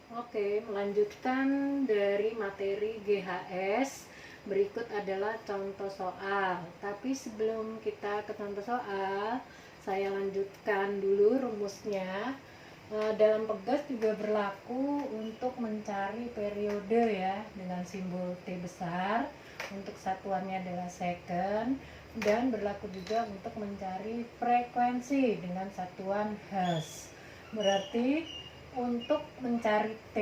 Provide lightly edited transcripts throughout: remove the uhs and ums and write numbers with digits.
Oke, melanjutkan dari materi GHS, berikut adalah contoh soal. Tapi sebelum kita ke contoh soal, saya lanjutkan dulu rumusnya. Dalam pegas juga berlaku untuk mencari periode ya, dengan simbol T besar, untuk satuannya adalah second, dan berlaku juga untuk mencari frekuensi dengan satuan Hertz. Berarti untuk mencari T,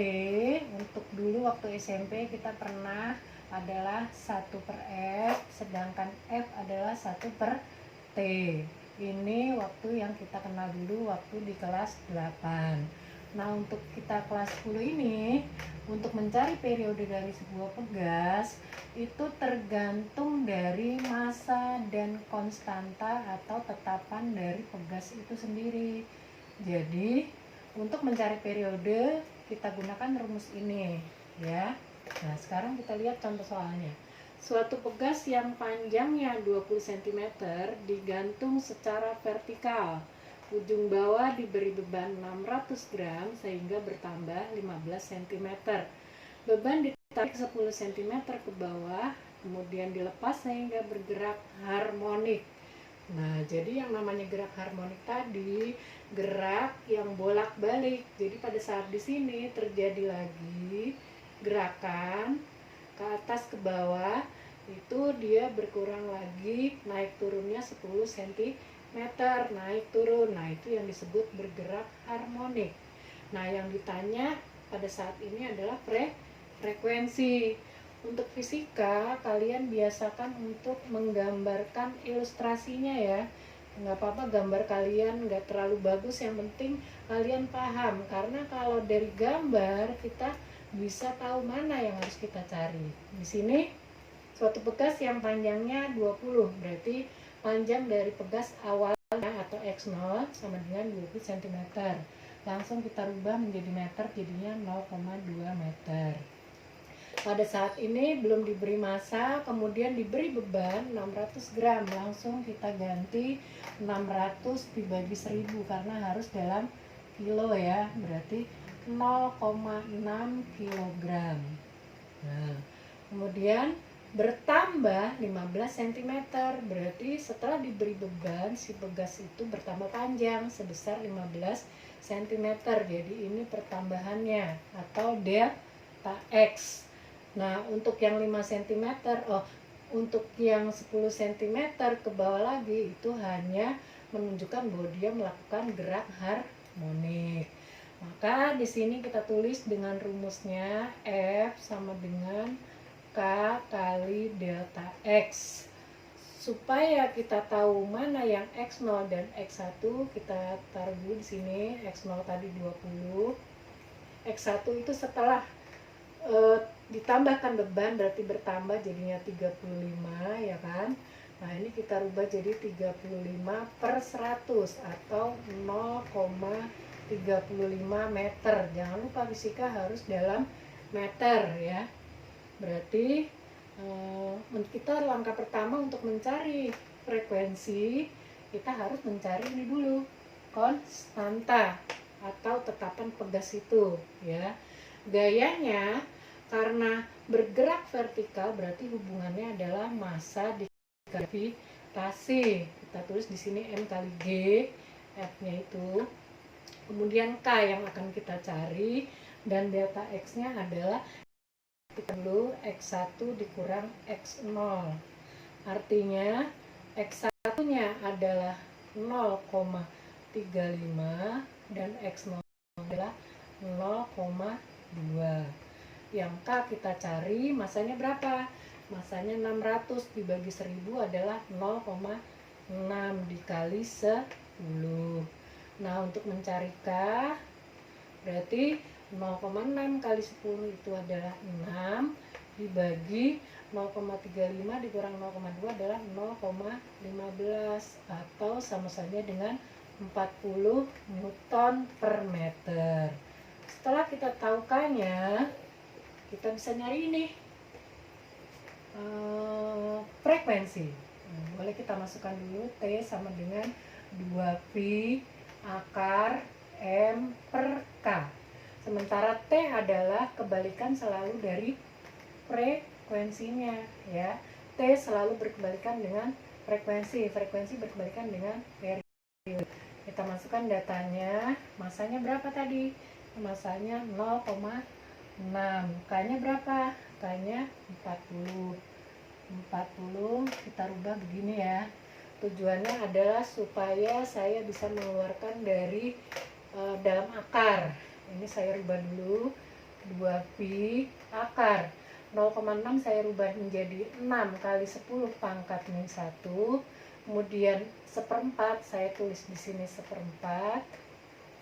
untuk dulu waktu SMP kita pernah adalah 1/F, sedangkan F adalah 1/T. Ini waktu yang kita kenal dulu waktu di kelas 8. Nah, untuk kita kelas 10 ini, untuk mencari periode dari sebuah pegas, itu tergantung dari massa dan konstanta atau tetapan dari pegas itu sendiri. Jadi, untuk mencari periode, kita gunakan rumus ini, ya. Nah, sekarang kita lihat contoh soalnya. Suatu pegas yang panjangnya 20 cm digantung secara vertikal. Ujung bawah diberi beban 600 gram sehingga bertambah 15 cm. Beban ditarik 10 cm ke bawah, kemudian dilepas sehingga bergerak harmonik. Nah, jadi yang namanya gerak harmonik tadi, gerak yang bolak-balik. Jadi pada saat di sini terjadi lagi gerakan ke atas ke bawah, itu dia berkurang lagi, naik turunnya 10 cm, naik turun. Nah, itu yang disebut bergerak harmonik. Nah, yang ditanya pada saat ini adalah frekuensi. Untuk fisika, kalian biasakan untuk menggambarkan ilustrasinya ya. Nggak apa-apa gambar kalian nggak terlalu bagus, yang penting kalian paham. Karena kalau dari gambar kita bisa tahu mana yang harus kita cari. Di sini suatu pegas yang panjangnya 20, berarti panjang dari pegas awalnya atau X0 sama dengan 20 cm. Langsung kita rubah menjadi meter, jadinya 0,2 meter. Pada saat ini belum diberi massa, kemudian diberi beban 600 gram. Langsung kita ganti 600 dibagi 1000 karena harus dalam kilo ya. Berarti 0,6 kilogram. Nah, kemudian bertambah 15 cm. Berarti setelah diberi beban, si pegas itu bertambah panjang sebesar 15 cm. Jadi ini pertambahannya atau delta X. Nah, untuk yang 5 cm, untuk yang 10 cm ke bawah lagi itu hanya menunjukkan bahwa dia melakukan gerak harmonik. Maka di sini kita tulis dengan rumusnya F sama dengan K kali delta X. Supaya kita tahu mana yang X0 dan X1, kita taruh dulu di sini. X0 tadi 20. X1 itu setelah ditambahkan beban berarti bertambah jadinya 35 ya kan. Nah, ini kita rubah jadi 35/100 atau 0,35 meter. Jangan lupa fisika harus dalam meter ya. Berarti kita langkah pertama untuk mencari frekuensi, kita harus mencari ini dulu, konstanta atau tetapan pegas itu ya. Gayanya karena bergerak vertikal berarti hubungannya adalah massa dikali gravitasi. Kita tulis di sini M kali G, F-nya itu. Kemudian K yang akan kita cari dan delta X-nya adalah dulu X1 dikurang X0. Artinya X1-nya adalah 0,35 dan X0 adalah 0,2. Yang K kita cari masanya berapa? Masanya 600 dibagi 1000 adalah 0,6 dikali 10. Nah, untuk mencari K berarti 0,6 kali 10 itu adalah 6 dibagi 0,35 dikurang 0,2 adalah 0,15 atau sama saja dengan 40 Newton per meter. Setelah kita tahu K-nya, kita bisa nyari ini frekuensi. Boleh kita masukkan dulu T sama dengan 2pi akar M per K. Sementara T adalah kebalikan selalu dari frekuensinya ya. T selalu berkebalikan dengan frekuensi berkebalikan dengan periode. Kita masukkan datanya, masanya berapa tadi? Masanya 0,6. K-nya berapa? K-nya 40. Kita rubah begini ya. Tujuannya adalah supaya saya bisa mengeluarkan dari dalam akar. Ini saya rubah dulu, 2pi akar 0,6 saya rubah menjadi 6 kali 10 pangkat min 1. Kemudian seperempat saya tulis di sini seperempat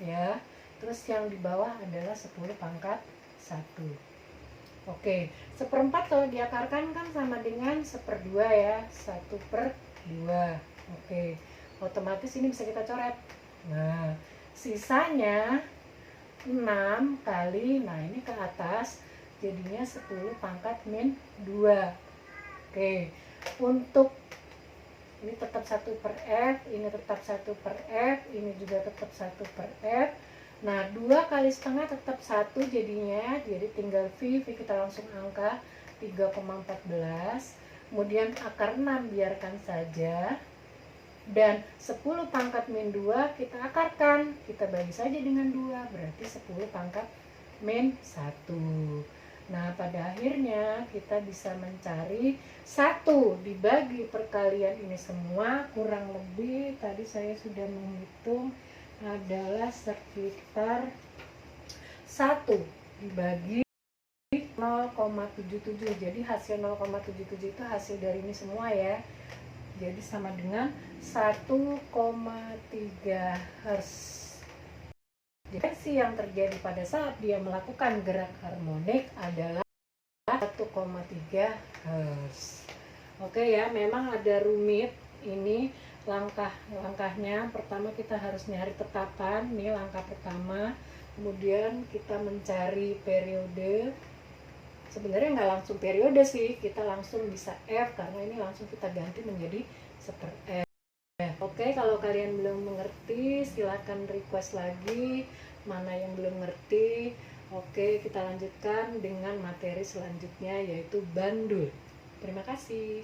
ya. Terus yang di bawah adalah 10 pangkat 1. Oke, seperempat kalau diakarkan kan sama dengan 1/2 ya, 1/2. Oke, otomatis ini bisa kita coret. Nah, sisanya 6 kali, nah ini ke atas, jadinya 10 pangkat min 2. Oke, untuk ini tetap 1/f, ini tetap 1/f, ini juga tetap 1/f. Nah, 2 kali setengah tetap 1 jadinya, jadi tinggal V kita langsung angka 3,14. Kemudian akar 6 biarkan saja. Dan 10 pangkat min 2 kita akarkan, kita bagi saja dengan 2, berarti 10 pangkat min 1. Nah, pada akhirnya kita bisa mencari 1 dibagi perkalian ini semua, kurang lebih tadi saya sudah menghitung adalah sekitar 1 dibagi 0,77. Jadi hasil 0,77 itu hasil dari ini semua ya. Jadi sama dengan 1,3 Hz. Frekuensi yang terjadi pada saat dia melakukan gerak harmonik adalah 1,3 Hz. Oke ya, memang ada rumit ini langkah-langkahnya. Pertama kita harus nyari tetapan, ini langkah pertama. Kemudian kita mencari periode. Sebenarnya nggak langsung periode sih, kita langsung bisa F karena ini langsung kita ganti menjadi 1/F. Oke, kalau kalian belum mengerti silahkan request lagi mana yang belum ngerti. Oke, kita lanjutkan dengan materi selanjutnya yaitu bandul. Terima kasih.